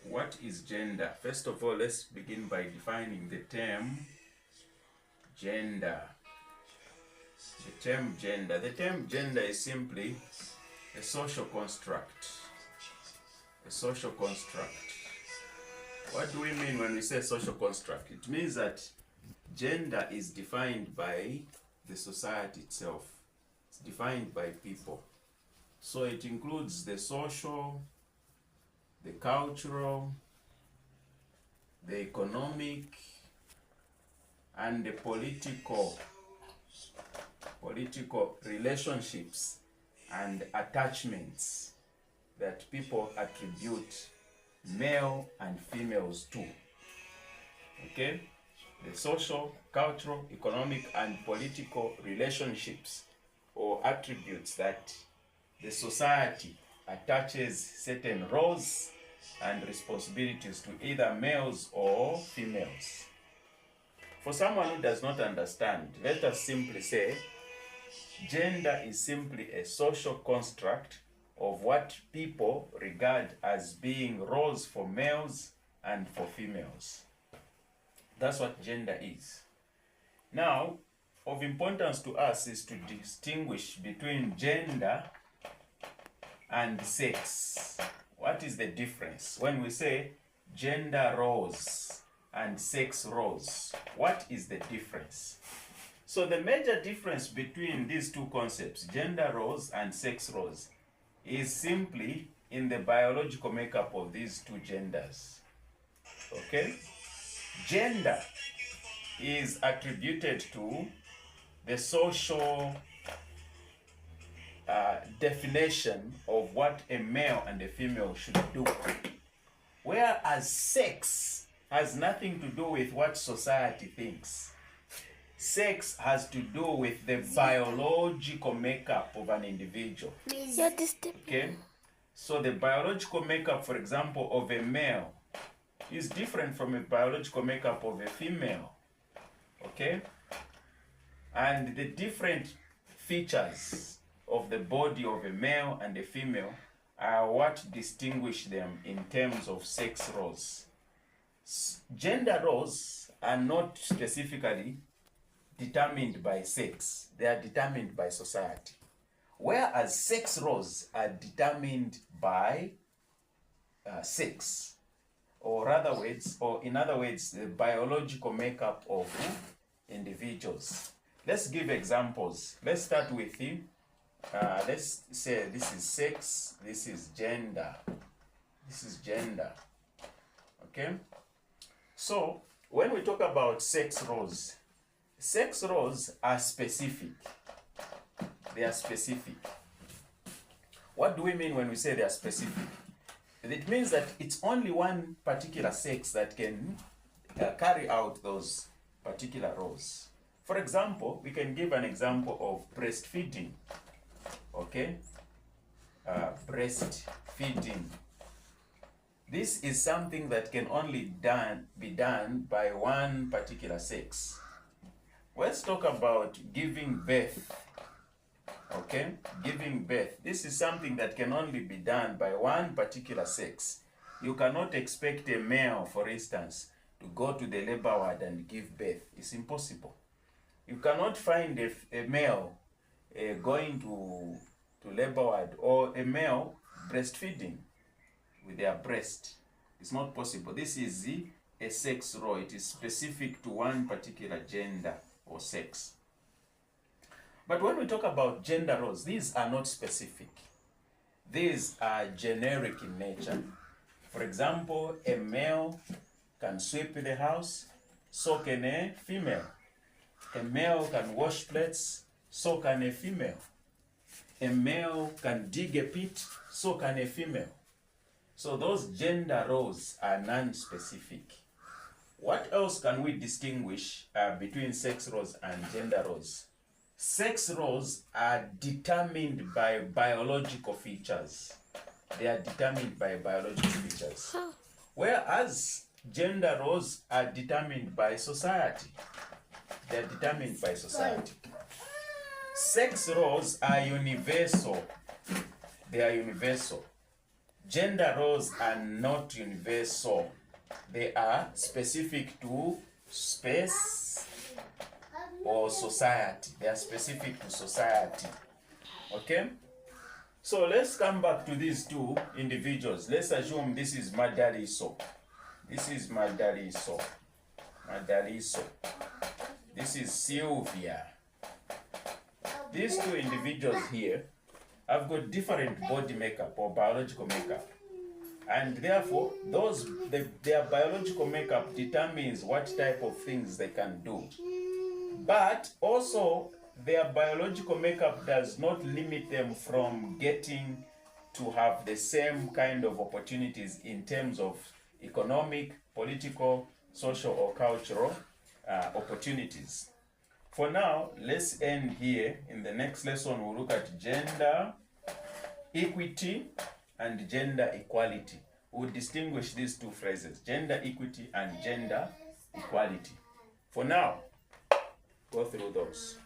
what is gender? First of all, let's begin by defining the term gender. The term gender is simply a social construct. A social construct. What do we mean when we say social construct? It means that gender is defined by the society itself. It's defined by people. So it includes the social, the cultural, the economic, and the political relationships and attachments that people attribute male and females to. Okay? The social, cultural, economic, and political relationships or attributes that the society attaches certain roles and responsibilities to either males or females. For someone who does not understand, let us simply say gender is simply a social construct of what people regard as being roles for males and for females. That's what gender is. Now, of importance to us is to distinguish between gender and sex. What is the difference? When we say gender roles and sex roles, what is the difference? So the major difference between these two concepts, gender roles and sex roles, is simply in the biological makeup of these two genders. Okay? Gender is attributed to the social definition of what a male and a female should do. Whereas sex has nothing to do with what society thinks. Sex has to do with the biological makeup of an individual. Okay? So the biological makeup, for example, of a male is different from a biological makeup of a female. Okay? And the different features of the body of a male and a female are what distinguish them in terms of sex roles. Gender roles are not specifically determined by sex, they are determined by society. Whereas sex roles are determined by sex, or in other words, the biological makeup of individuals. Let's give examples. Let's start with you. Let's say this is sex, this is gender. This is gender. Okay? So, when we talk about sex roles are specific. They are specific. What do we mean when we say they are specific? It means that it's only one particular sex that can carry out those particular roles. For example, we can give an example of breastfeeding. Okay? Breastfeeding. This is something that can only be done by one particular sex. Let's talk about giving birth. Okay? Giving birth. This is something that can only be done by one particular sex. You cannot expect a male, for instance, to go to the labor ward and give birth. It's impossible. You cannot find a male going to labor ward or a male breastfeeding with their breast. It's not possible. This is a sex role. It is specific to one particular gender or sex. But when we talk about gender roles, these are not specific. These are generic in nature. For example, a male can sweep the house, so can a female. A male can wash plates, so can a female. A male can dig a pit, so can a female. So those gender roles are non-specific. What else can we distinguish between sex roles and gender roles? Sex roles are determined by biological features. They are determined by biological features. Whereas gender roles are determined by society. They are determined by society. Sex roles are universal. They are universal. Gender roles are not universal. They are specific to space or society. They are specific to society. Okay? So let's come back to these two individuals. Let's assume this is Madaliso. This is Madaliso. Madaliso. This is Sylvia. These two individuals here have got different body makeup or biological makeup. And therefore, their biological makeup determines what type of things they can do. But also, their biological makeup does not limit them from getting to have the same kind of opportunities in terms of economic, political, social, or cultural opportunities. For now, let's end here. In the next lesson, we'll look at gender equity and gender equality. We'll distinguish these two phrases, gender equity and gender equality. For now, go through those.